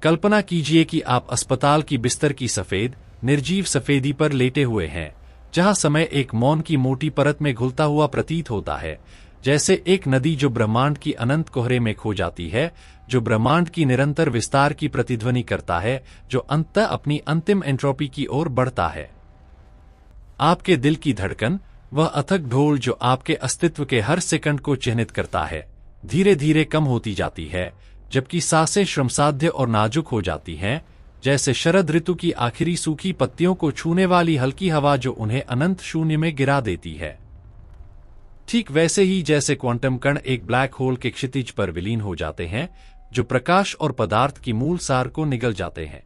कल्पना कीजिए कि आप अस्पताल की बिस्तर की सफेद, निर्जीव सफेदी पर लेटे हुए हैं, जहां समय एक मौन की मोटी परत में घुलता हुआ प्रतीत होता है, जैसे एक नदी जो ब्रह्मांड की अनंत कोहरे में खो जाती है, जो ब्रह्मांड की निरंतर विस्तार की प्रतिध्वनि करता है, जो अंततः अपनी अंतिम एंट्रोपी की ओर बढ़ता है। आपके दिल की धड़कन, वह अथक ढोल जो आपके अस्तित्व के हर सेकंड को चिह्नित करता है, धीरे धीरे कम होती जाती है, जबकि सांसें श्रमसाध्य और नाजुक हो जाती हैं, जैसे शरद ऋतु की आखिरी सूखी पत्तियों को छूने वाली हल्की हवा जो उन्हें अनंत शून्य में गिरा देती है। ठीक वैसे ही जैसे क्वांटम कण एक ब्लैक होल के क्षितिज पर विलीन हो जाते हैं, जो प्रकाश और पदार्थ की मूल सार को निगल जाते हैं।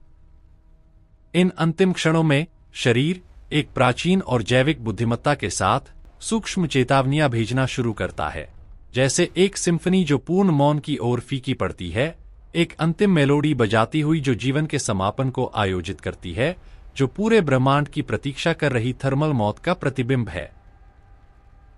इन अंतिम क्षणों में शरीर एक प्राचीन और जैविक बुद्धिमत्ता के साथ सूक्ष्म चेतावनियां भेजना शुरू करता है, जैसे एक सिम्फनी जो पूर्ण मौन की ओर फीकी पड़ती है, एक अंतिम मेलोडी बजाती हुई जो जीवन के समापन को आयोजित करती है, जो पूरे ब्रह्मांड की प्रतीक्षा कर रही थर्मल मौत का प्रतिबिंब है,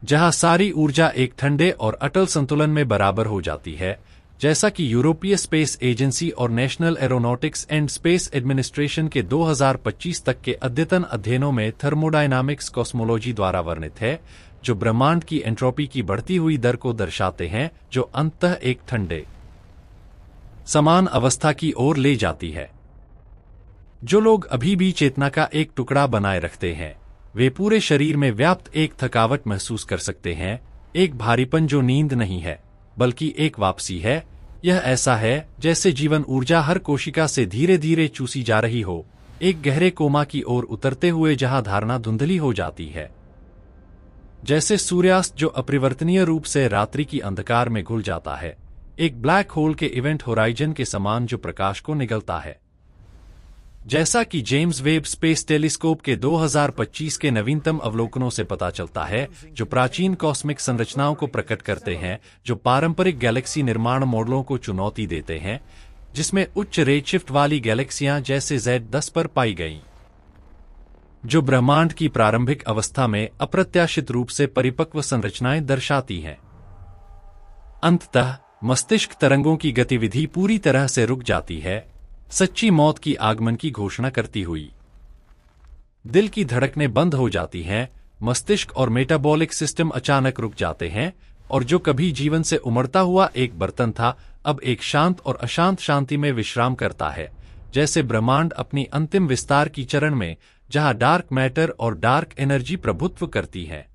जहां सारी ऊर्जा एक ठंडे और अटल संतुलन में बराबर हो जाती है, जैसा कि यूरोपीय स्पेस एजेंसी और national aeronautics and space administration के 2025 तक के अद्यतन अध्ययनों में थर्मोडायनामिक्स कॉस्मोलॉजी द्वारा वर्णित है, जो ब्रह्मांड की एंट्रोपी की बढ़ती हुई दर को दर्शाते हैं, जो अंततः एक ठंडे समान अवस्था की ओर ले जाती है। जो लोग अभी भी चेतना का एक टुकड़ा बनाए रखते हैं, वे पूरे शरीर में व्याप्त एक थकावट महसूस कर सकते हैं, एक भारीपन जो नींद नहीं है बल्कि एक वापसी है। यह ऐसा है जैसे जीवन ऊर्जा हर कोशिका से धीरे धीरे चूसी जा रही हो, एक गहरे कोमा की ओर उतरते हुए जहां धारणा धुंधली हो जाती है, जैसे सूर्यास्त जो अपरिवर्तनीय रूप से रात्रि की अंधकार में घुल जाता है, एक ब्लैक होल के इवेंट होराइजन के समान जो प्रकाश को निगलता है। जैसा कि जेम्स वेब स्पेस टेलीस्कोप के 2025 के नवीनतम अवलोकनों से पता चलता है, जो प्राचीन कॉस्मिक संरचनाओं को प्रकट करते हैं, जो पारंपरिक गैलेक्सी निर्माण मॉडलों को चुनौती देते हैं, जिसमें उच्च रेडशिफ्ट वाली गैलेक्सियां जैसे Z10 पर पाई गईं, जो ब्रह्मांड की प्रारंभिक अवस्था में अप्रत्याशित रूप से परिपक्व संरचनाएं दर्शाती हैं। अंततः मस्तिष्क तरंगों की गतिविधि पूरी तरह से रुक जाती है, सच्ची मौत की आगमन की घोषणा करती हुई। दिल की धड़कनें बंद हो जाती हैं, मस्तिष्क और मेटाबॉलिक सिस्टम अचानक रुक जाते हैं, और जो कभी जीवन से उमड़ता हुआ एक बर्तन था, अब एक शांत और अशांत शांति में विश्राम करता है, जैसे ब्रह्मांड अपनी अंतिम विस्तार की चरण में, जहां डार्क मैटर और डार्क एनर्जी प्रभुत्व करती है,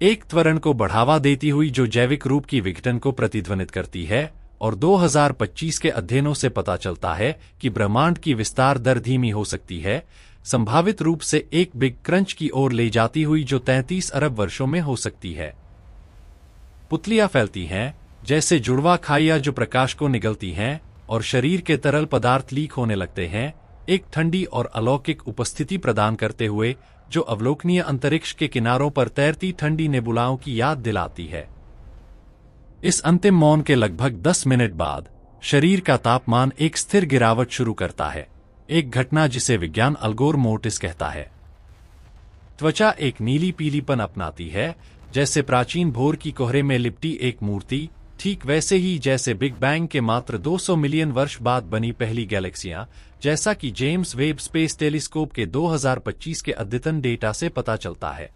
एक त्वरण को बढ़ावा देती हुई जो जैविक रूप की विघटन को प्रतिध्वनित करती है। और 2025 के अध्ययनों से पता चलता है कि ब्रह्मांड की विस्तार दर धीमी हो सकती है, संभावित रूप से एक बिग क्रंच की ओर ले जाती हुई जो 33 अरब वर्षों में हो सकती है। पुतलियां फैलती हैं, जैसे जुड़वा खाइयां जो प्रकाश को निगलती हैं, और शरीर के तरल पदार्थ लीक होने लगते हैं, एक ठंडी और अलौकिक उपस्थिति प्रदान करते हुए, जो अवलोकनीय अंतरिक्ष के किनारों पर तैरती ठंडी नेबुलाओं की याद दिलाती है। इस अंतिम मौन के लगभग 10 मिनट बाद शरीर का तापमान एक स्थिर गिरावट शुरू करता है, एक घटना जिसे विज्ञान अल्गोर मोर्टिस कहता है। त्वचा एक नीली पीलीपन अपनाती है, जैसे प्राचीन भोर की कोहरे में लिपटी एक मूर्ति, ठीक वैसे ही जैसे बिग बैंग के मात्र 200 मिलियन वर्ष बाद बनी पहली गैलेक्सियां, जैसा कि जेम्स वेब स्पेस टेलीस्कोप के 2025 के अद्यतन डेटा से पता चलता है।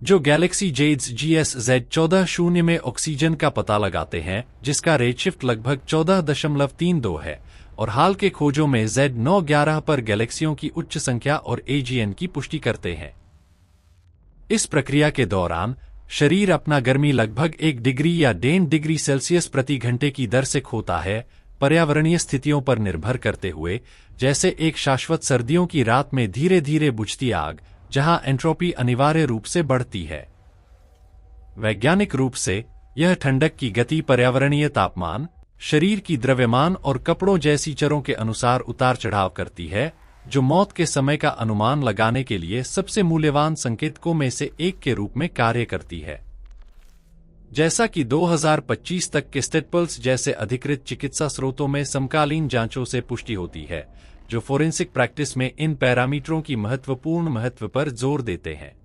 जो गैलेक्सी जेड्स GS-Z14 में ऑक्सीजन का पता लगाते हैं, जिसका रेडशिफ्ट लगभग 14.32 है, और हाल के खोजों में Z911 पर गैलेक्सियों की उच्च संख्या और AGN की पुष्टि करते हैं। इस प्रक्रिया के दौरान शरीर अपना गर्मी लगभग 1 डिग्री या 1.5 डिग्री सेल्सियस प्रति घंटे की दर से खोता है, पर्यावरणीय स्थितियों पर निर्भर करते हुए, जैसे एक शाश्वत सर्दियों की रात में धीरे धीरे बुझती आग, जहां एंट्रोपी अनिवार्य रूप से बढ़ती है। वैज्ञानिक रूप से यह ठंडक की गति पर्यावरणीय तापमान, शरीर की द्रव्यमान और कपड़ों जैसी चरों के अनुसार उतार चढ़ाव करती है, जो मौत के समय का अनुमान लगाने के लिए सबसे मूल्यवान संकेतकों में से एक के रूप में कार्य करती है। जैसा कि 2025 तक के स्टेटपल्स जैसे अधिकृत चिकित्सा स्रोतों में समकालीन जांचों से पुष्टि होती है, जो फोरेंसिक प्रैक्टिस में इन पैरामीटरों की महत्वपूर्ण महत्व पर जोर देते हैं।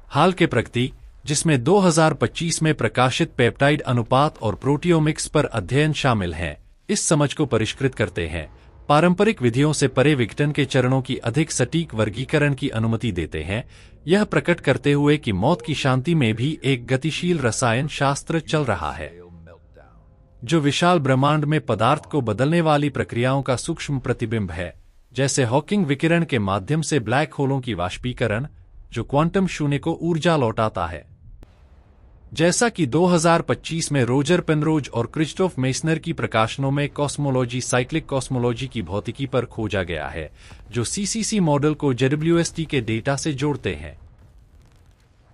हाल के प्रगति, जिसमें 2025 में प्रकाशित पेप्टाइड अनुपात और प्रोटियोमिक्स पर अध्ययन शामिल हैं, इस समझ को परिष्कृत करते हैं, पारंपरिक विधियों से परे विघटन के चरणों की अधिक सटीक वर्गीकरण की अनुमति देते हैं, यह प्रकट करते हुए कि मौत की शांति में भी एक गतिशील रसायन शास्त्र चल रहा है, जो विशाल ब्रह्मांड में पदार्थ को बदलने वाली प्रक्रियाओं का सूक्ष्म प्रतिबिंब है, जैसे हॉकिंग विकिरण के माध्यम से ब्लैक होलों की वाष्पीकरण, जो क्वांटम शून्य को ऊर्जा लौटाता है। जैसा कि 2025 में रोजर पेनरोज और क्रिस्टोफ मेसनर की प्रकाशनों में कॉस्मोलॉजी साइक्लिक कॉस्मोलॉजी की भौतिकी पर खोजा गया है, जो सीसीसी मॉडल को JWST के डेटा से जोड़ते हैं।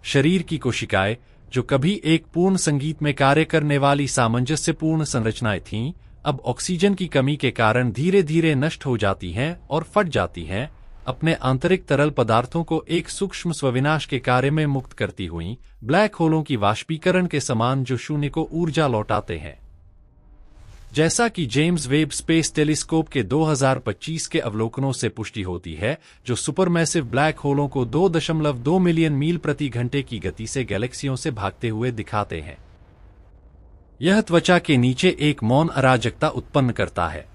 शरीर की कोशिकाएं, जो कभी एक पूर्ण संगीत में कार्य करने वाली सामंजस्यपूर्ण संरचनाएं थीं, अब ऑक्सीजन की कमी के कारण धीरे धीरे नष्ट हो जाती हैं और फट जाती हैं, अपने आंतरिक तरल पदार्थों को एक सूक्ष्म स्वविनाश के कार्य में मुक्त करती हुई ब्लैक होलों की वाष्पीकरण के समान, जो शून्य को ऊर्जा लौटाते हैं। जैसा कि जेम्स वेब स्पेस टेलीस्कोप के 2025 के अवलोकनों से पुष्टि होती है, जो सुपरमैसिव ब्लैक होलों को 2.2 मिलियन मील प्रति घंटे की गति से गैलेक्सियों से भागते हुए दिखाते हैं। यह त्वचा के नीचे एक मौन अराजकता उत्पन्न करता है।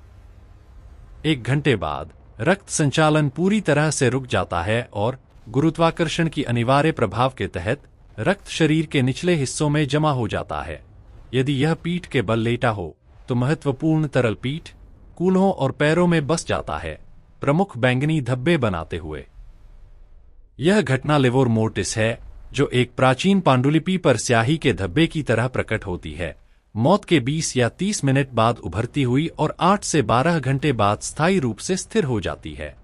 1 घंटे बाद रक्त संचालन पूरी तरह से रुक जाता है और गुरुत्वाकर्षण की अनिवार्य प्रभाव के तहत रक्त शरीर के निचले हिस्सों में जमा हो जाता है। यदि यह पीठ के बल लेटा हो तो महत्वपूर्ण तरल पीठ, कूल्हों और पैरों में बस जाता है, प्रमुख बैंगनी धब्बे बनाते हुए। यह घटना लिवोर मोर्टिस है, जो एक प्राचीन पांडुलिपि पर स्याही के धब्बे की तरह प्रकट होती है, मौत के 20 या 30 मिनट बाद उभरती हुई और 8 से 12 घंटे बाद स्थायी रूप से स्थिर हो जाती है।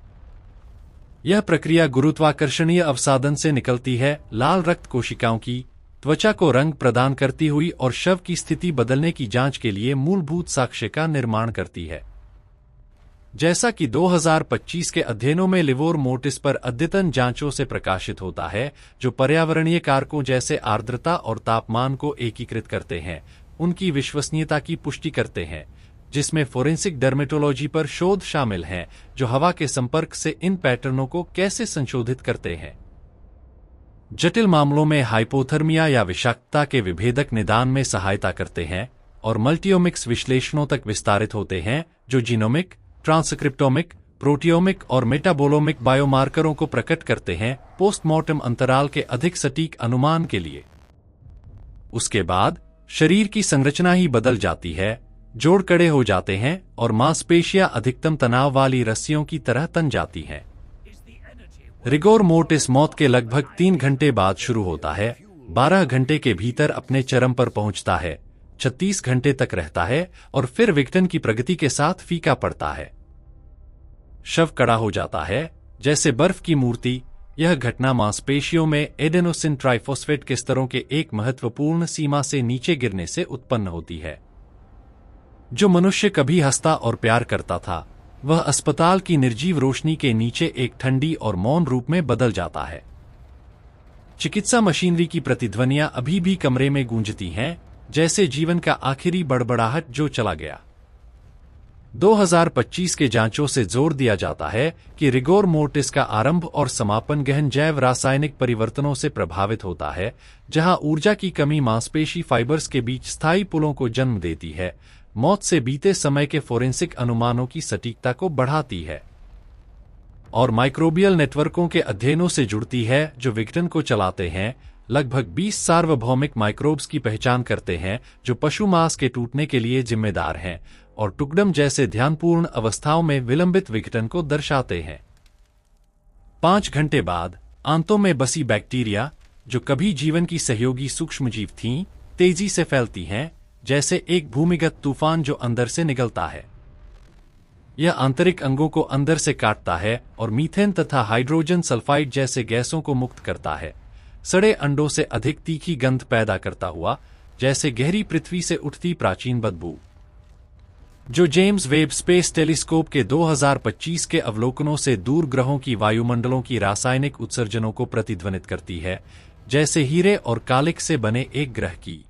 यह प्रक्रिया गुरुत्वाकर्षणीय अवसादन से निकलती है, लाल रक्त कोशिकाओं की त्वचा को रंग प्रदान करती हुई और शव की स्थिति बदलने की जांच के लिए मूलभूत साक्ष्य का निर्माण करती है। जैसा कि 2025 के अध्ययनों में लिवोर मोर्टिस पर अद्यतन जांचों से प्रकाशित होता है, जो पर्यावरणीय कारकों जैसे आर्द्रता और तापमान को एकीकृत करते हैं, उनकी विश्वसनीयता की पुष्टि करते हैं, जिसमें फोरेंसिक डर्मेटोलॉजी पर शोध शामिल हैं, जो हवा के संपर्क से इन पैटर्नों को कैसे संशोधित करते हैं। जटिल मामलों में हाइपोथर्मिया या विषाक्तता के विभेदक निदान में सहायता करते हैं और मल्टीओमिक्स विश्लेषणों तक विस्तारित होते हैं, जो जीनोमिक, ट्रांसक्रिप्टोमिक, प्रोटियोमिक और मेटाबोलोमिक बायोमार्करों को प्रकट करते हैं पोस्टमार्टम अंतराल के अधिक सटीक अनुमान के लिए। उसके बाद शरीर की संरचना ही बदल जाती है, जोड़ कड़े हो जाते हैं और मांसपेशियां अधिकतम तनाव वाली रस्सियों की तरह तन जाती हैं। रिगोर मोर्टिस मौत के लगभग 3 घंटे बाद शुरू होता है, 12 घंटे के भीतर अपने चरम पर पहुंचता है, 36 घंटे तक रहता है और फिर विघटन की प्रगति के साथ फीका पड़ता है। शव कड़ा हो जाता है जैसे बर्फ की मूर्ति। यह घटना मांसपेशियों में एडेनोसिन ट्राइफॉस्फेट के स्तरों के एक महत्वपूर्ण सीमा से नीचे गिरने से उत्पन्न होती है। जो मनुष्य कभी हंसता और प्यार करता था, वह अस्पताल की निर्जीव रोशनी के नीचे एक ठंडी और मौन रूप में बदल जाता है। चिकित्सा मशीनरी की प्रतिध्वनियां अभी भी कमरे में गूंजती हैं, जैसे जीवन का आखिरी बड़बड़ाहट जो चला गया। 2025 के जांचों से जोर दिया जाता है कि रिगोर मोर्टिस का आरंभ और समापन गहन जैव रासायनिक परिवर्तनों से प्रभावित होता है, जहां ऊर्जा की कमी मांसपेशी फाइबर्स के बीच स्थायी पुलों को जन्म देती है, मौत से बीते समय के फोरेंसिक अनुमानों की सटीकता को बढ़ाती है और माइक्रोबियल नेटवर्कों के अध्ययनों से जुड़ती है, जो विघटन को चलाते हैं। लगभग 20 सार्वभौमिक माइक्रोब्स की पहचान करते हैं, जो पशु मांस के टूटने के लिए जिम्मेदार हैं और टुकड़म जैसे ध्यानपूर्ण अवस्थाओं में विलंबित विघटन को दर्शाते हैं। 5 घंटे बाद आंतों में बसी बैक्टीरिया, जो कभी जीवन की सहयोगी सूक्ष्मजीव थीं, तेजी से फैलती हैं, जैसे एक भूमिगत तूफान जो अंदर से निकलता है। यह आंतरिक अंगों को अंदर से काटता है और मीथेन तथा हाइड्रोजन सल्फाइड जैसे गैसों को मुक्त करता है, सड़े अंडों से अधिक तीखी गंध पैदा करता हुआ, जैसे गहरी पृथ्वी से उठती प्राचीन बदबू। जो जेम्स वेब स्पेस टेलीस्कोप के 2025 के अवलोकनों से दूर ग्रहों की वायुमंडलों की रासायनिक उत्सर्जनों को प्रतिध्वनित करती है, जैसे हीरे और कालिक से बने एक ग्रह की।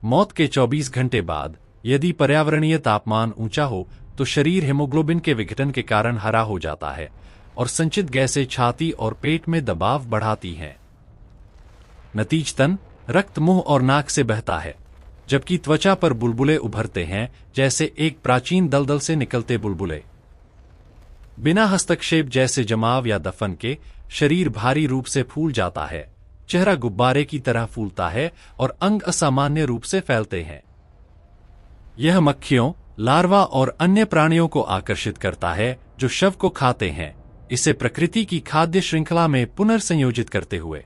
मौत के 24 घंटे बाद यदि पर्यावरणीय तापमान ऊंचा हो तो शरीर हीमोग्लोबिन के विघटन के कारण हरा हो जाता है और संचित गैसें छाती और पेट में दबाव बढ़ाती हैं। नतीजतन रक्त मुंह और नाक से बहता है। जबकि त्वचा पर बुलबुले उभरते हैं जैसे एक प्राचीन दलदल से निकलते बुलबुले। बिना हस्तक्षेप जैसे जमाव या दफन के शरीर भारी रूप से फूल जाता है, चेहरा गुब्बारे की तरह फूलता है और अंग असामान्य रूप से फैलते हैं। यह मक्खियों, लार्वा और अन्य प्राणियों को आकर्षित करता है जो शव को खाते हैं, इसे प्रकृति की खाद्य श्रृंखला में पुनर्संयोजित करते हुए।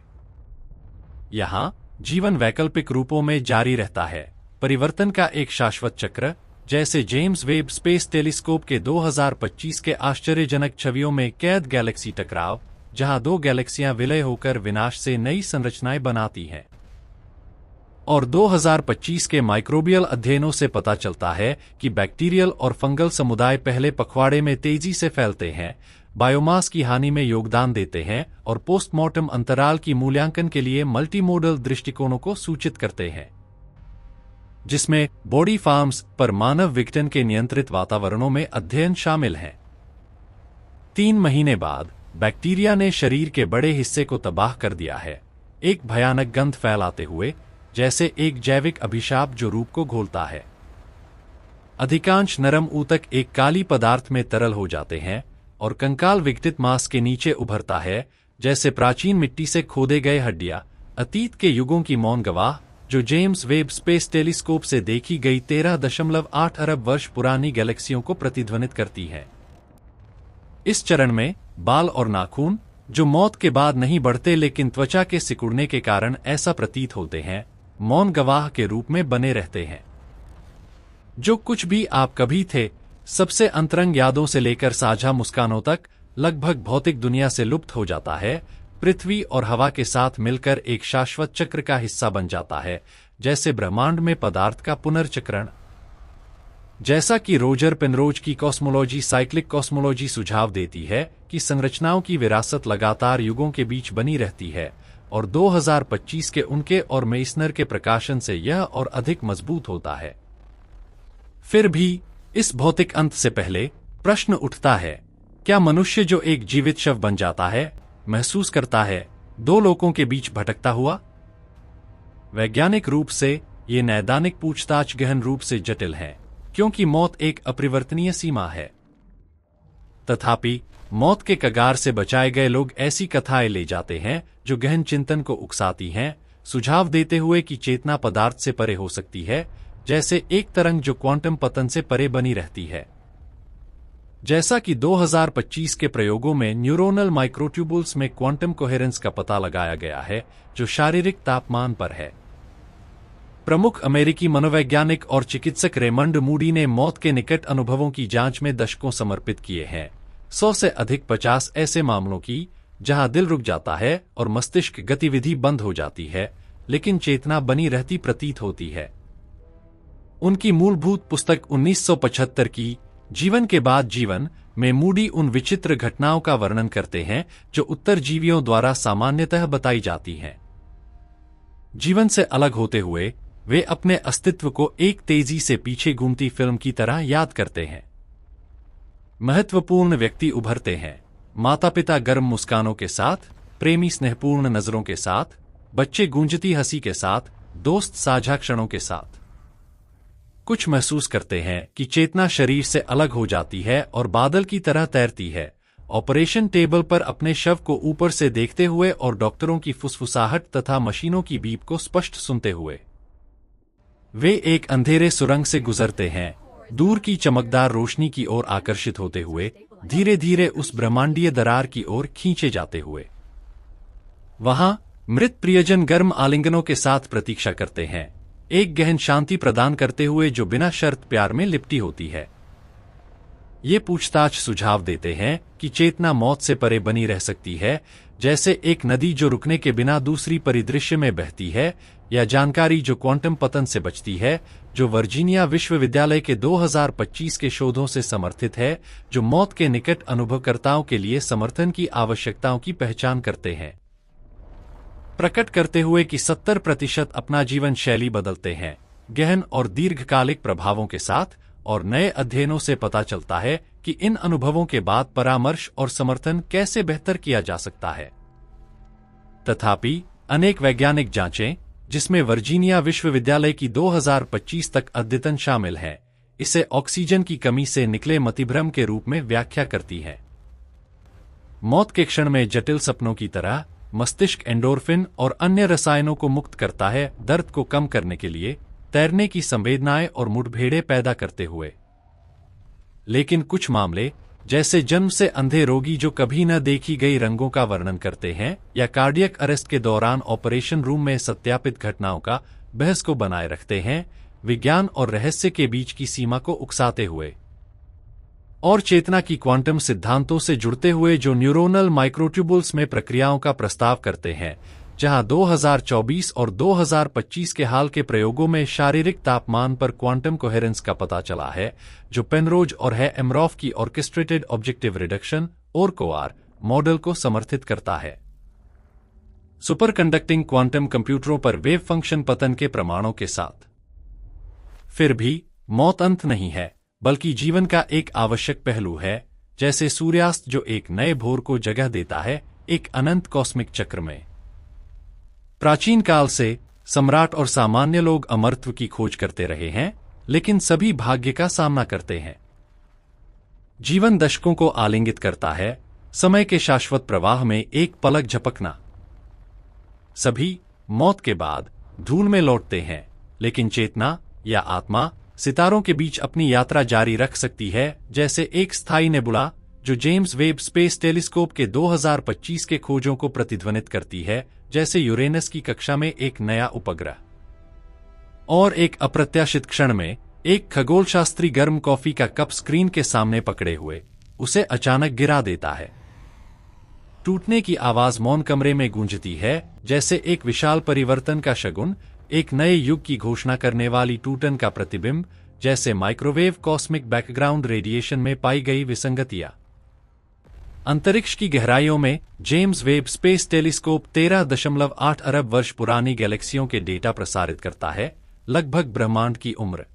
यहाँ जीवन वैकल्पिक रूपों में जारी रहता है, परिवर्तन का एक शाश्वत चक्र, जैसे जेम्स वेब स्पेस टेलीस्कोप के 2025 के आश्चर्यजनक छवियों में कैद गैलेक्सी टकराव, जहां दो गैलेक्सियां विलय होकर विनाश से नई संरचनाएं बनाती हैं। और 2025 के माइक्रोबियल अध्ययनों से पता चलता है कि बैक्टीरियल और फंगल समुदाय पहले पखवाड़े में तेजी से फैलते हैं, बायोमास की हानि में योगदान देते हैं और पोस्टमार्टम अंतराल की मूल्यांकन के लिए मल्टीमोडल दृष्टिकोणों को सूचित करते हैं, जिसमें बॉडी फार्म्स पर मानव विघटन के नियंत्रित वातावरणों में अध्ययन शामिल है। 3 महीने बाद बैक्टीरिया ने शरीर के बड़े हिस्से को तबाह कर दिया है, एक भयानक गंध फैलाते हुए, जैसे एक जैविक अभिशाप जो रूप को घोलता है। अधिकांश नरम ऊतक एक काली पदार्थ में तरल हो जाते हैं और कंकाल विघटित मांस के नीचे उभरता है, जैसे प्राचीन मिट्टी से खोदे गए हड्डियां, अतीत के युगों की मौन गवाह, जो जेम्स वेब स्पेस टेलीस्कोप से देखी गई 13.8 अरब वर्ष पुरानी गैलेक्सियों को प्रतिध्वनित करती है। इस चरण में बाल और नाखून, जो मौत के बाद नहीं बढ़ते लेकिन त्वचा के सिकुड़ने के कारण ऐसा प्रतीत होते हैं, मौन गवाह के रूप में बने रहते हैं। जो कुछ भी आप कभी थे, सबसे अंतरंग यादों से लेकर साझा मुस्कानों तक, लगभग भौतिक दुनिया से लुप्त हो जाता है, पृथ्वी और हवा के साथ मिलकर एक शाश्वत चक्र का हिस्सा बन जाता है, जैसे ब्रह्मांड में पदार्थ का पुनर्चक्रण। जैसा कि रोजर पेनरोज की कॉस्मोलॉजी साइक्लिक कॉस्मोलॉजी सुझाव देती है कि संरचनाओं की विरासत लगातार युगों के बीच बनी रहती है, और 2025 के उनके और मेइसनर के प्रकाशन से यह और अधिक मजबूत होता है। फिर भी इस भौतिक अंत से पहले प्रश्न उठता है, क्या मनुष्य जो एक जीवित शव बन जाता है, महसूस करता है 2 लोकों के बीच भटकता हुआ? वैज्ञानिक रूप से ये नैदानिक पूछताछ गहन रूप से जटिल है, क्योंकि मौत एक अपरिवर्तनीय सीमा है। तथापि मौत के कगार से बचाए गए लोग ऐसी कथाएं ले जाते हैं जो गहन चिंतन को उकसाती हैं, सुझाव देते हुए कि चेतना पदार्थ से परे हो सकती है, जैसे एक तरंग जो क्वांटम पतन से परे बनी रहती है। जैसा कि 2025 के प्रयोगों में न्यूरोनल माइक्रोट्यूबुल्स में क्वांटम कोहेरेंस का पता लगाया गया है, जो शारीरिक तापमान पर है। प्रमुख अमेरिकी मनोवैज्ञानिक और चिकित्सक रेमंड मूडी ने मौत के निकट अनुभवों की जांच में दशकों समर्पित किए हैं, 100 से अधिक 50 ऐसे मामलों की जहां दिल रुक जाता है और मस्तिष्क गतिविधि बंद हो जाती है, लेकिन चेतना बनी रहती प्रतीत होती है। उनकी मूलभूत पुस्तक 1975 की जीवन के बाद जीवन में मूडी उन विचित्र घटनाओं का वर्णन करते हैं जो उत्तरजीवियों द्वारा सामान्यतः बताई जाती हैं। जीवन से अलग होते हुए वे अपने अस्तित्व को एक तेजी से पीछे घूमती फिल्म की तरह याद करते हैं। महत्वपूर्ण व्यक्ति उभरते हैं, माता पिता गर्म मुस्कानों के साथ, प्रेमी स्नेहपूर्ण नजरों के साथ, बच्चे गूंजती हंसी के साथ, दोस्त साझा क्षणों के साथ। कुछ महसूस करते हैं कि चेतना शरीर से अलग हो जाती है और बादल की तरह तैरती है, ऑपरेशन टेबल पर अपने शव को ऊपर से देखते हुए और डॉक्टरों की फुसफुसाहट तथा मशीनों की बीप को स्पष्ट सुनते हुए। वे एक अंधेरे सुरंग से गुजरते हैं, दूर की चमकदार रोशनी की ओर आकर्षित होते हुए, धीरे धीरे उस ब्रह्मांडीय दरार की ओर खींचे जाते हुए। वहां मृत प्रियजन गर्म आलिंगनों के साथ प्रतीक्षा करते हैं, एक गहन शांति प्रदान करते हुए जो बिना शर्त प्यार में लिपटी होती है। ये पूछताछ सुझाव देते हैं कि चेतना मौत से परे बनी रह सकती है, जैसे एक नदी जो रुकने के बिना दूसरी परिदृश्य में बहती है, या जानकारी जो क्वांटम पतन से बचती है, जो वर्जीनिया विश्वविद्यालय के 2025 के शोधों से समर्थित है, जो मौत के निकट अनुभवकर्ताओं के लिए समर्थन की आवश्यकताओं की पहचान करते हैं, प्रकट करते हुए कि 70% अपना जीवन शैली बदलते हैं, गहन और दीर्घकालिक प्रभावों के साथ। और नए अध्ययनों से पता चलता है कि इन अनुभवों के बाद परामर्श और समर्थन कैसे बेहतर किया जा सकता है। तथापि अनेक वैज्ञानिक जांचें, जिसमें वर्जीनिया विश्वविद्यालय की 2025 तक अद्यतन शामिल है, इसे ऑक्सीजन की कमी से निकले मतिभ्रम के रूप में व्याख्या करती है। मौत के क्षण में जटिल सपनों की तरह मस्तिष्क एंडोर्फिन और अन्य रसायनों को मुक्त करता है, दर्द को कम करने के लिए, तैरने की संवेदनाएं और मुठभेड़ें पैदा करते हुए। लेकिन कुछ मामले, जैसे जन्म से अंधे रोगी जो कभी न देखी गई रंगों का वर्णन करते हैं, या कार्डियक अरेस्ट के दौरान ऑपरेशन रूम में सत्यापित घटनाओं का बहस को बनाए रखते हैं, विज्ञान और रहस्य के बीच की सीमा को उकसाते हुए। और चेतना की क्वांटम सिद्धांतों से जुड़ते हुए जो न्यूरोनल माइक्रोट्यूबुल्स में प्रक्रियाओं का प्रस्ताव करते हैं, जहां 2024 और 2025 के हाल के प्रयोगों में शारीरिक तापमान पर क्वांटम कोहेरेंस का पता चला है, जो पेनरोज और है एमरॉफ की ऑर्केस्ट्रेटेड ऑब्जेक्टिव रिडक्शन और कोआर मॉडल को समर्थित करता है। सुपरकंडक्टिंग क्वांटम कंप्यूटरों पर वेव फंक्शन पतन के प्रमाणों के साथ। फिर भी मौत अंत नहीं है, बल्कि जीवन का एक आवश्यक पहलू है, जैसे सूर्यास्त जो एक नए भोर को जगह देता है एक अनंत कॉस्मिक चक्र में। प्राचीन काल से सम्राट और सामान्य लोग अमरत्व की खोज करते रहे हैं, लेकिन सभी भाग्य का सामना करते हैं। जीवन दशकों को आलिंगित करता है, समय के शाश्वत प्रवाह में एक पलक झपकना। सभी मौत के बाद धूल में लौटते हैं, लेकिन चेतना या आत्मा सितारों के बीच अपनी यात्रा जारी रख सकती है, जैसे एक स्थायी नेबुला जो जेम्स वेब स्पेस टेलीस्कोप के 2025 के खोजों को प्रतिध्वनित करती है, जैसे यूरेनस की कक्षा में एक नया उपग्रह। और एक अप्रत्याशित क्षण में एक खगोलशास्त्री गर्म कॉफी का कप स्क्रीन के सामने पकड़े हुए उसे अचानक गिरा देता है। टूटने की आवाज मौन कमरे में गूंजती है, जैसे एक विशाल परिवर्तन का शगुन, एक नए युग की घोषणा करने वाली टूटन का प्रतिबिंब, जैसे माइक्रोवेव कॉस्मिक बैकग्राउंड रेडिएशन में पाई गई विसंगतियां। अंतरिक्ष की गहराइयों में जेम्स वेब स्पेस टेलीस्कोप 13.8 अरब वर्ष पुरानी गैलेक्सियों के डेटा प्रसारित करता है, लगभग ब्रह्मांड की उम्र।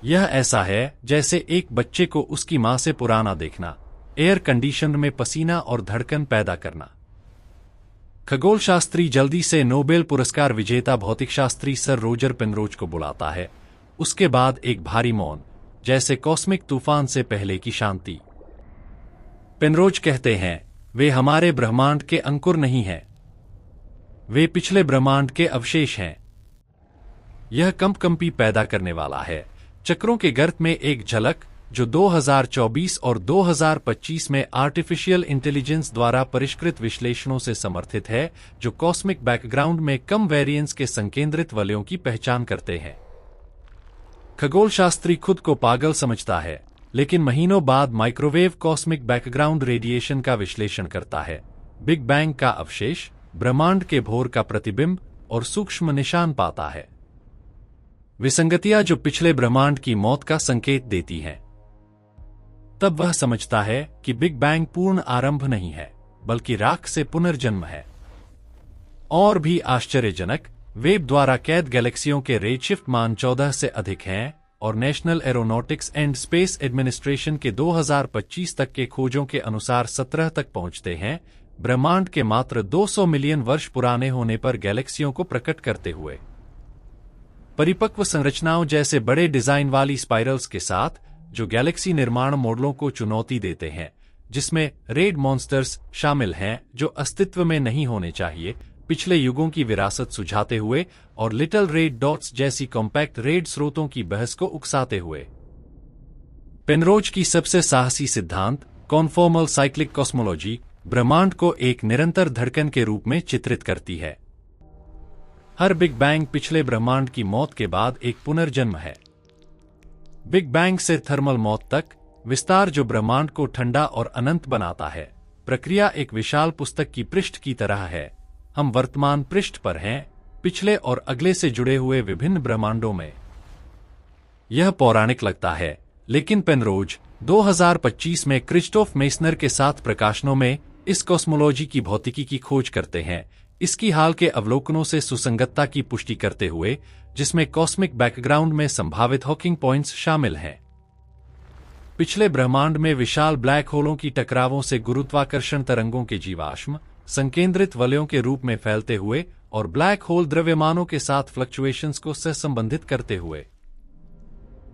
यह ऐसा है जैसे एक बच्चे को उसकी मां से पुराना देखना, एयर कंडीशन में पसीना और धड़कन पैदा करना। खगोलशास्त्री जल्दी से नोबेल पुरस्कार विजेता भौतिकशास्त्री सर रोजर पेनरोज को बुलाता है। उसके बाद एक भारी मौन, जैसे कॉस्मिक तूफान से पहले की शांति। पेनरोज कहते हैं, वे हमारे ब्रह्मांड के अंकुर नहीं हैं, वे पिछले ब्रह्मांड के अवशेष हैं। यह कंपकंपी पैदा करने वाला है, चक्रों के गर्त में एक झलक जो 2024 और 2025 में आर्टिफिशियल इंटेलिजेंस द्वारा परिष्कृत विश्लेषणों से समर्थित है, जो कॉस्मिक बैकग्राउंड में कम वेरिएंस के संकेंद्रित वलयों की पहचान करते हैं। खगोलशास्त्री खुद को पागल समझता है, लेकिन महीनों बाद माइक्रोवेव कॉस्मिक बैकग्राउंड रेडिएशन का विश्लेषण करता है, बिग बैंग का अवशेष, ब्रह्मांड के भोर का प्रतिबिंब और सूक्ष्म निशान पाता है। विसंगतियां जो पिछले ब्रह्मांड की मौत का संकेत देती हैं। तब वह समझता है कि बिग बैंग पूर्ण आरंभ नहीं है, बल्कि राख से पुनर्जन्म है। और भी आश्चर्यजनक, वेब द्वारा कैद गैलेक्सियों के रेडशिफ्ट मान 14 से अधिक हैं, और national aeronautics and space administration के 2025 तक के खोजों के अनुसार 17 तक पहुंचते हैं, ब्रह्मांड के मात्र 200 मिलियन वर्ष पुराने होने पर गैलेक्सियों को प्रकट करते हुए। परिपक्व संरचनाओं जैसे बड़े डिजाइन वाली स्पाइरल्स के साथ, जो गैलेक्सी निर्माण मॉडलों को चुनौती देते हैं, जिसमें रेड मॉन्स्टर्स शामिल हैं जो अस्तित्व में नहीं होने चाहिए, पिछले युगों की विरासत सुझाते हुए, और लिटिल रेड डॉट्स जैसी कॉम्पैक्ट रेड स्रोतों की बहस को उकसाते हुए। पेनरोज की सबसे साहसी सिद्धांत, कॉन्फॉर्मल साइक्लिक कॉस्मोलॉजी, ब्रह्मांड को एक निरंतर धड़कन के रूप में चित्रित करती है। हर बिग बैंग पिछले ब्रह्मांड की मौत के बाद एक पुनर्जन्म है। बिग बैंग से थर्मल मौत तक, विस्तार जो ब्रह्मांड को ठंडा और अनंत बनाता है। प्रक्रिया एक विशाल पुस्तक की पृष्ठ की तरह है। हम वर्तमान पृष्ठ पर हैं, पिछले और अगले से जुड़े हुए विभिन्न ब्रह्मांडों में। यह पौराणिक लगता है, लेकिन पेनरोज 2025 में क्रिस्टोफ मेसनर के साथ प्रकाशनों में इस कॉस्मोलॉजी की भौतिकी की खोज करते हैं, इसकी हाल के अवलोकनों से सुसंगतता की पुष्टि करते हुए, जिसमें कॉस्मिक बैकग्राउंड में संभावित हॉकिंग पॉइंट्स शामिल हैं। पिछले ब्रह्मांड में विशाल ब्लैक होलों की टकरावों से गुरुत्वाकर्षण तरंगों के जीवाश्म, संकेंद्रित वलयों के रूप में फैलते हुए और ब्लैक होल द्रव्यमानों के साथ फ्लक्चुएशंस को सहसंबंधित करते हुए।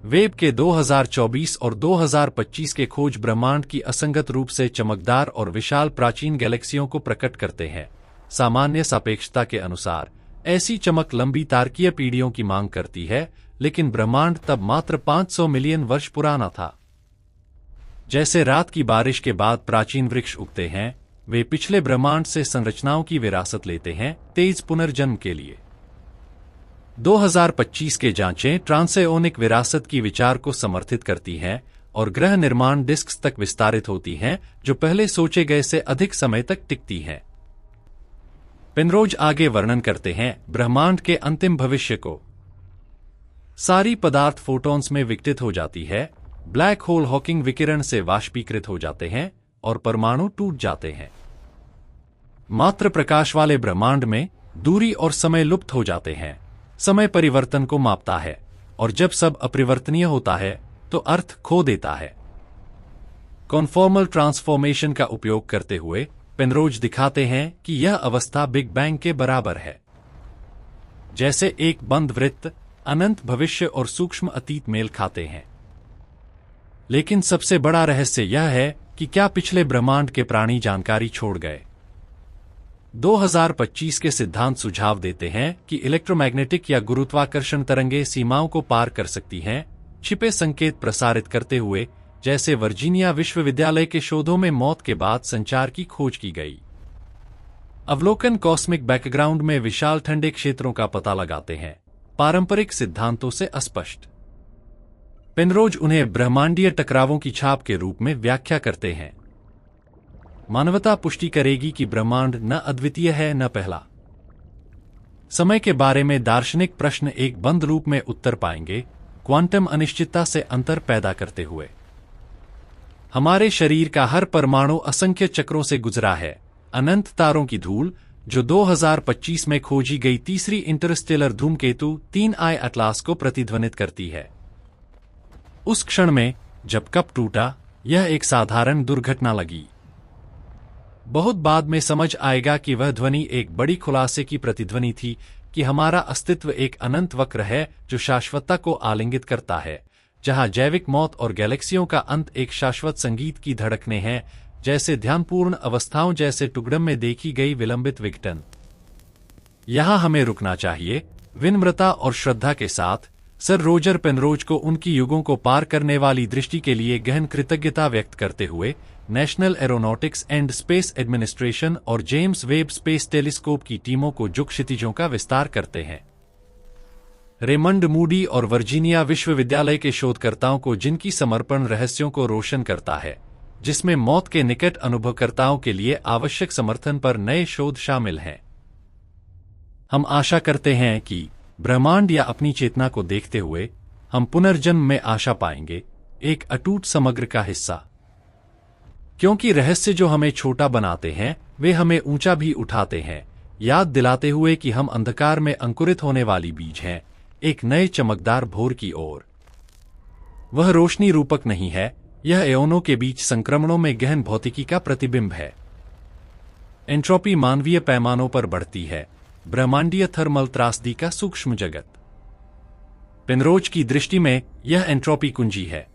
वेब के 2024 और 2025 के खोज ब्रह्मांड की असंगत रूप से चमकदार और विशाल प्राचीन गैलेक्सियों को प्रकट करते हैं। सामान्य सापेक्षता के अनुसार ऐसी चमक लंबी तारकीय पीढ़ियों की मांग करती है, लेकिन ब्रह्मांड तब मात्र 500 मिलियन वर्ष पुराना था। जैसे रात की बारिश के बाद प्राचीन वृक्ष उगते हैं, वे पिछले ब्रह्मांड से संरचनाओं की विरासत लेते हैं, तेज पुनर्जन्म के लिए। 2025 के जांचें ट्रांसएओनिक विरासत की विचार को समर्थित करती हैं और ग्रह निर्माण डिस्क्स तक विस्तारित होती हैं, जो पहले सोचे गए से अधिक समय तक टिकती हैं। पेनरोज आगे वर्णन करते हैं ब्रह्मांड के अंतिम भविष्य को। सारी पदार्थ फोटॉन्स में विघटित हो जाती है, ब्लैक होल हॉकिंग विकिरण से वाष्पीकृत हो जाते हैं और परमाणु टूट जाते हैं। मात्र प्रकाश वाले ब्रह्मांड में दूरी और समय लुप्त हो जाते हैं। समय परिवर्तन को मापता है और जब सब अपरिवर्तनीय होता है तो अर्थ खो देता है। कॉन्फॉर्मल ट्रांसफॉर्मेशन का उपयोग करते हुए पेनरोज दिखाते हैं कि यह अवस्था बिग बैंग के बराबर है। जैसे एक बंद वृत्त अनंत भविष्य और सूक्ष्म अतीत मेल खाते हैं। लेकिन सबसे बड़ा रहस्य यह है कि क्या पिछले ब्रह्मांड के प्राणी जानकारी छोड़ गए। 2025 के सिद्धांत सुझाव देते हैं कि इलेक्ट्रोमैग्नेटिक या गुरुत्वाकर्षण तरंगें सीमाओं को पार कर सकती हैं, छिपे संकेत प्रसारित करते हुए, जैसे वर्जीनिया विश्वविद्यालय के शोधों में मौत के बाद संचार की खोज की गई। अवलोकन कॉस्मिक बैकग्राउंड में विशाल ठंडे क्षेत्रों का पता लगाते हैं, पारंपरिक सिद्धांतों से अस्पष्ट। पेनरोज उन्हें ब्रह्मांडीय टकरावों की छाप के रूप में व्याख्या करते हैं। मानवता पुष्टि करेगी कि ब्रह्मांड न अद्वितीय है न पहला। समय के बारे में दार्शनिक प्रश्न एक बंद रूप में उत्तर पाएंगे, क्वांटम अनिश्चितता से अंतर पैदा करते हुए। हमारे शरीर का हर परमाणु असंख्य चक्रों से गुजरा है। अनंत तारों की धूल, जो 2025 में खोजी गई तीसरी इंटरस्टेलर धूमकेतु 3I अटलास को प्रतिध्वनित करती है। उस क्षण में जब कप टूटा, यह एक साधारण दुर्घटना लगी। बहुत बाद में समझ आएगा कि वह ध्वनि एक बड़ी खुलासे की प्रतिध्वनि थी कि हमारा अस्तित्व एक अनंत वक्र है जो शाश्वतता को आलिंगित करता है, जहां जैविक मौत और गैलेक्सियों का अंत एक शाश्वत संगीत की धड़कने हैं, जैसे ध्यानपूर्ण अवस्थाओं जैसे टुगडम में देखी गई विलंबित विघटन। यहां हमें रुकना चाहिए, विनम्रता और श्रद्धा के साथ सर रोजर पेनरोज को उनकी युगों को पार करने वाली दृष्टि के लिए गहन कृतज्ञता व्यक्त करते हुए national aeronautics and space administration और जेम्स वेब स्पेस टेलीस्कोप की टीमों को जो क्षितिजों का विस्तार करते हैं। रेमंड मूडी और वर्जीनिया विश्वविद्यालय के शोधकर्ताओं को जिनकी समर्पण रहस्यों को रोशन करता है, जिसमें मौत के निकट अनुभवकर्ताओं के लिए आवश्यक समर्थन पर नए शोध शामिल हैं। हम आशा करते हैं कि ब्रह्मांड या अपनी चेतना को देखते हुए हम पुनर्जन्म में आशा पाएंगे, एक अटूट समग्र का हिस्सा। क्योंकि रहस्य जो हमें छोटा बनाते हैं वे हमें ऊंचा भी उठाते हैं, याद दिलाते हुए कि हम अंधकार में अंकुरित होने वाली बीज हैं, एक नए चमकदार भोर की ओर। वह रोशनी रूपक नहीं है, यह एओनों के बीच संक्रमणों में गहन भौतिकी का प्रतिबिंब है। एंट्रोपी मानवीय पैमानों पर बढ़ती है, ब्रह्मांडीय थर्मल त्रासदी का सूक्ष्म जगत। पेनरोज की दृष्टि में यह एंट्रोपी कुंजी है।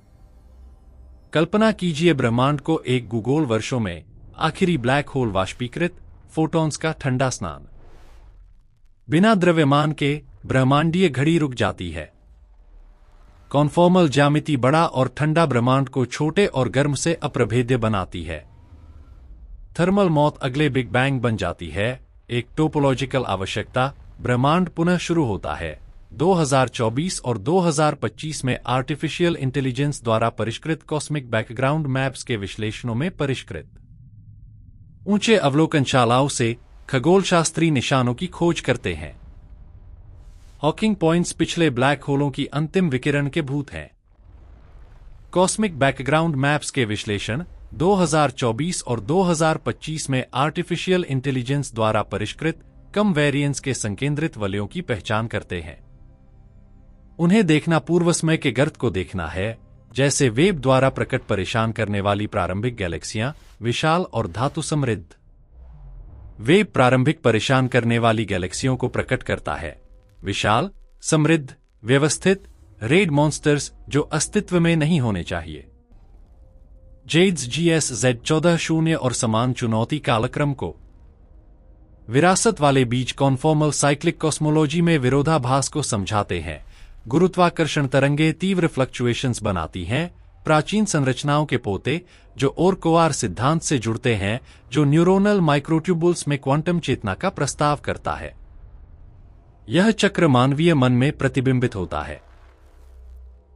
कल्पना कीजिए ब्रह्मांड को एक गुगोल वर्षों में आखिरी ब्लैक होल वाष्पीकृत फोटॉन्स का ठंडा स्नान। बिना द्रव्यमान के ब्रह्मांडीय घड़ी रुक जाती है। कॉन्फॉर्मल ज्यामिति बड़ा और ठंडा ब्रह्मांड को छोटे और गर्म से अप्रभेद्य बनाती है। थर्मल मौत अगले बिग बैंग बन जाती है, एक टोपोलॉजिकल आवश्यकता, ब्रह्मांड पुनः शुरू होता है। 2024 और 2025 में आर्टिफिशियल इंटेलिजेंस द्वारा परिष्कृत कॉस्मिक बैकग्राउंड मैप्स के विश्लेषणों में परिष्कृत ऊंचे अवलोकनशालाओं से खगोलशास्त्री निशानों की खोज करते हैं। हॉकिंग पॉइंट्स पिछले ब्लैक होलों की अंतिम विकिरण के भूत हैं। कॉस्मिक बैकग्राउंड मैप्स के विश्लेषण 2024 और 2025 में आर्टिफिशियल इंटेलिजेंस द्वारा परिष्कृत कम वेरिएंस के संकेंद्रित वलयों की पहचान करते हैं। उन्हें देखना पूर्वसमय के गर्त को देखना है, जैसे वेब द्वारा प्रकट परेशान करने वाली प्रारंभिक गैलेक्सियां, विशाल और धातु समृद्ध। वेब प्रारंभिक परेशान करने वाली गैलेक्सियों को प्रकट करता है। विशाल, समृद्ध, व्यवस्थित, रेड मॉन्स्टर्स जो अस्तित्व में नहीं होने चाहिए। जेड्स GS Z14 और समान चुनौती कालक्रम को विरासत वाले बीज कॉन्फॉर्मल साइक्लिक कॉस्मोलॉजी में विरोधाभास को समझाते हैं। गुरुत्वाकर्षण तरंगे तीव्र फ्लक्चुएशंस बनाती हैं, प्राचीन संरचनाओं के पोते जो ओरकोआर सिद्धांत से जुड़ते हैं, जो न्यूरोनल माइक्रोट्यूबुल्स में क्वांटम चेतना का प्रस्ताव करता है। यह चक्र मानवीय मन में प्रतिबिंबित होता है।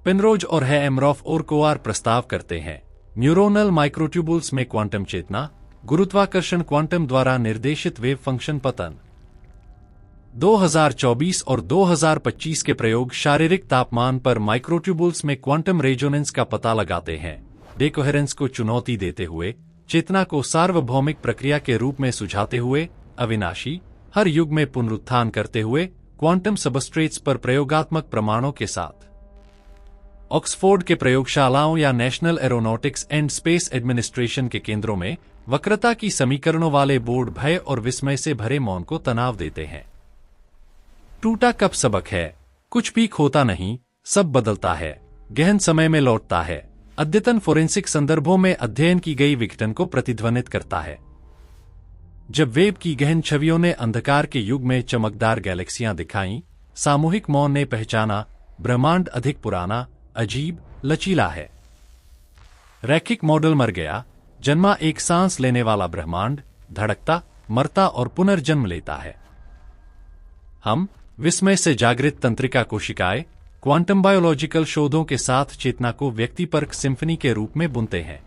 पेनरोज और हैमरॉफ ओरकोआर प्रस्ताव करते हैं, न्यूरोनल माइक्रोट्यूबुल्स में क्वांटम चेतना, गुरुत्वाकर्षण क्वांटम द्वारा निर्देशित वेव फंक्शन पतन। 2024 और 2025 के प्रयोग शारीरिक तापमान पर माइक्रोट्यूबुल्स में क्वांटम रेजोनेंस का पता लगाते हैं, डेकोहेरेंस को चुनौती देते हुए, चेतना को सार्वभौमिक प्रक्रिया के रूप में सुझाते हुए, अविनाशी, हर युग में पुनरुत्थान करते हुए, क्वांटम सबस्ट्रेट्स पर प्रयोगात्मक प्रमाणों के साथ। ऑक्सफोर्ड के प्रयोगशालाओं या national aeronautics and space administration के केंद्रों में वक्रता की समीकरणों वाले बोर्ड भय और विस्मय से भरे मौन को तनाव देते हैं। टूटा कब सबक है, कुछ भी खोता नहीं, सब बदलता है, गहन समय में लौटता है, अद्यतन फोरेंसिक संदर्भों में अध्ययन की गई विघटन को प्रतिध्वनित करता है। जब वेब की गहन छवियों ने अंधकार के युग में चमकदार गैलेक्सियां दिखाईं, सामूहिक मौन ने पहचाना, ब्रह्मांड अधिक पुराना, अजीब, लचीला है। रैखिक मॉडल मर गया, जन्मा एक सांस लेने वाला ब्रह्मांड, धड़कता, मरता और पुनर्जन्म लेता है। हम, विस्मय से जागृत तंत्रिका कोशिकाएं, क्वांटम बायोलॉजिकल शोधों के साथ चेतना को व्यक्तिपरक सिम्फनी के रूप में बुनते हैं।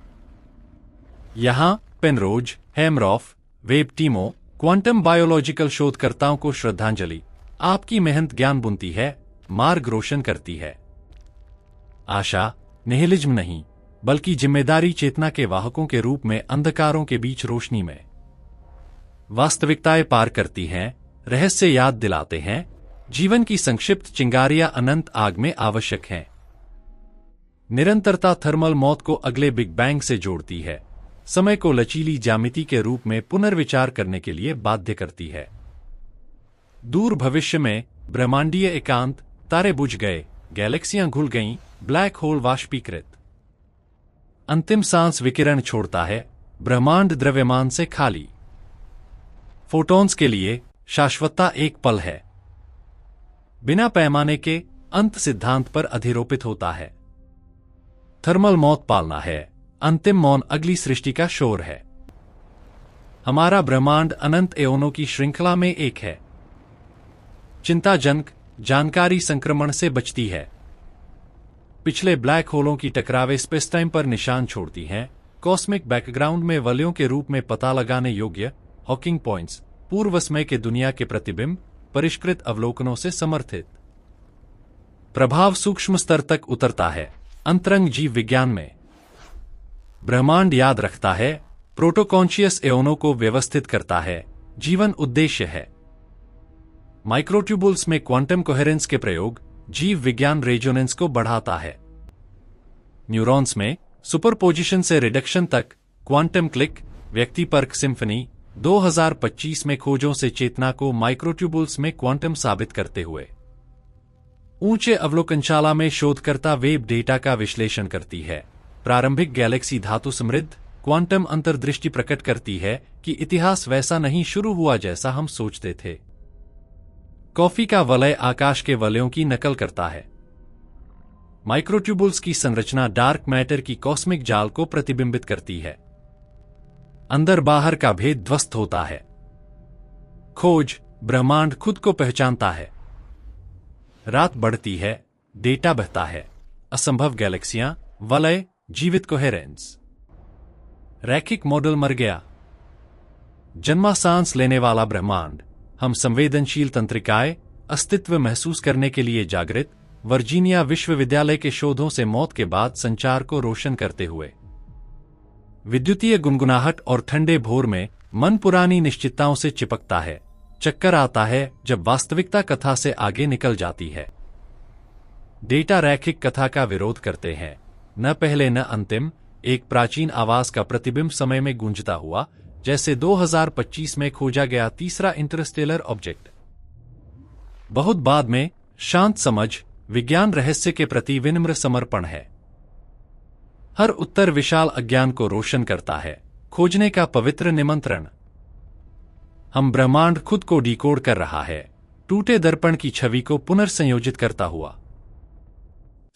यहां पेनरोज, हैमरॉफ, वेब टीमों, क्वांटम बायोलॉजिकल शोधकर्ताओं को श्रद्धांजलि। आपकी मेहनत ज्ञान बुनती है, मार्ग रोशन करती है। आशा, निहिलिज्म नहीं, बल्कि जिम्मेदारी चेतना के वाहकों के रूप में अंधकारों के बीच रोशनी में वास्तविकताएं पार करती हैं, रहस्य याद दिलाते हैं, जीवन की संक्षिप्त चिंगारियां अनंत आग में आवश्यक हैं। निरंतरता थर्मल मौत को अगले बिग बैंग से जोड़ती है, समय को लचीली ज्यामिति के रूप में पुनर्विचार करने के लिए बाध्य करती है। दूर भविष्य में ब्रह्मांडीय एकांत, तारे बुझ गए, गैलेक्सियां घुल गईं, ब्लैक होल वाष्पीकृत। अंतिम सांस विकिरण छोड़ता है, ब्रह्मांड द्रव्यमान से खाली। फोटॉन्स के लिए शाश्वतता एक पल है, बिना पैमाने के अंत सिद्धांत पर अधिरोपित होता है। थर्मल मौत पालना है, अंतिम मौन अगली सृष्टि का शोर है। हमारा ब्रह्मांड अनंत एओनों की श्रृंखला में एक है। चिंताजनक, जानकारी संक्रमण से बचती है। पिछले ब्लैक होलों की टकरावें स्पेसटाइम पर निशान छोड़ती हैं, कॉस्मिक बैकग्राउंड में वलयों के रूप में पता लगाने योग्य हॉकिंग पॉइंट्स, पूर्वस्मय के दुनिया के प्रतिबिंब, परिष्कृत अवलोकनों से समर्थित। प्रभाव सूक्ष्म स्तर तक उतरता है, अंतरंग जीव विज्ञान में। ब्रह्मांड याद रखता है, प्रोटोकॉन्शियस एओनों को व्यवस्थित करता है, जीवन उद्देश्य है। माइक्रोट्यूबुल्स में क्वांटम कोहेरेंस के प्रयोग जीव विज्ञान रेजोनेंस को बढ़ाता है। न्यूरॉन्स में सुपरपोजिशन से रिडक्शन तक क्वांटम क्लिक, व्यक्तिपरक सिम्फनी, 2025 में खोजों से चेतना को माइक्रोट्यूबुल्स में क्वांटम साबित करते हुए। ऊंचे अवलोकनशाला में शोधकर्ता वेब डेटा का विश्लेषण करती है। प्रारंभिक गैलेक्सी धातु समृद्ध, क्वांटम अंतर्दृष्टि प्रकट करती है कि इतिहास वैसा नहीं शुरू हुआ जैसा हम सोचते थे। कॉफी का वलय आकाश के वलयों की नकल करता है। माइक्रोट्यूबुल्स की संरचना डार्क मैटर की कॉस्मिक जाल को प्रतिबिंबित करती है। अंदर बाहर का भेद ध्वस्त होता है। खोज, ब्रह्मांड खुद को पहचानता है। रात बढ़ती है, डेटा बहता है। असंभव गैलेक्सियां, वलय, जीवित कोहेरेंस। रैखिक मॉडल मर गया। जन्मा सांस लेने वाला ब्रह्मांड। हम संवेदनशील तंत्रिकाएं, अस्तित्व महसूस करने के लिए जागृत, वर्जीनिया विश्वविद्यालय के शोधों से मौत के बाद संचार को रोशन करते हुए। विद्युतीय गुनगुनाहट और ठंडे भोर में मन पुरानी निश्चितताओं से चिपकता है। चक्कर आता है जब वास्तविकता कथा से आगे निकल जाती है। डेटा रैखिक कथा का विरोध करते हैं, न पहले न अंतिम, एक प्राचीन आवाज का प्रतिबिंब समय में गूंजता हुआ, जैसे 2025 में खोजा गया तीसरा इंटरस्टेलर ऑब्जेक्ट। बहुत बाद में शांत समझ विज्ञान रहस्य के प्रति विनम्र समर्पण है। हर उत्तर विशाल अज्ञान को रोशन करता है, खोजने का पवित्र निमंत्रण। हम ब्रह्मांड खुद को डिकोड कर रहा है, टूटे दर्पण की छवि को पुनर्संयोजित करता हुआ।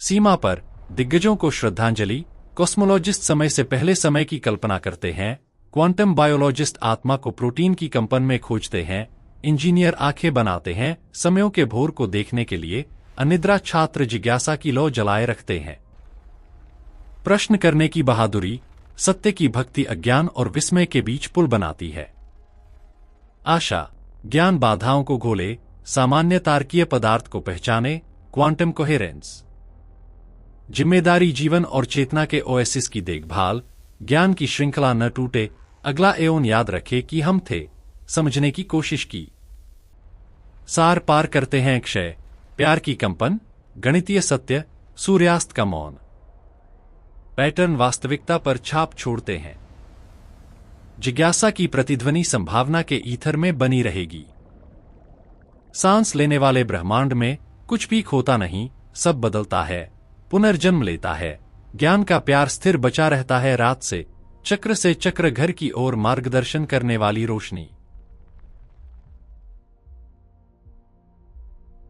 सीमा पर दिग्गजों को श्रद्धांजलि। कॉस्मोलॉजिस्ट समय से पहले समय की कल्पना करते हैं, क्वांटम बायोलॉजिस्ट आत्मा को प्रोटीन की कंपन में खोजते हैं, इंजीनियर आंखें बनाते हैं समयों के भोर को देखने के लिए, अनिद्रा छात्र जिज्ञासा की लौ जलाए रखते हैं। प्रश्न करने की बहादुरी, सत्य की भक्ति अज्ञान और विस्मय के बीच पुल बनाती है। आशा, ज्ञान बाधाओं को घोले, सामान्य तार्कीय पदार्थ को पहचाने, क्वांटम कोहेरेंस। जिम्मेदारी जीवन और चेतना के ओएसिस की देखभाल, ज्ञान की श्रृंखला न टूटे, अगला एओन याद रखे कि हम थे, समझने की कोशिश की। सार पार करते हैं क्षय, प्यार की कंपन, गणितीय सत्य, सूर्यास्त का मौन। पैटर्न वास्तविकता पर छाप छोड़ते हैं। जिज्ञासा की प्रतिध्वनि संभावना के ईथर में बनी रहेगी। सांस लेने वाले ब्रह्मांड में कुछ भी खोता नहीं, सब बदलता है, पुनर्जन्म लेता है। ज्ञान का प्यार स्थिर बचा रहता है रात से चक्र घर की ओर मार्गदर्शन करने वाली रोशनी।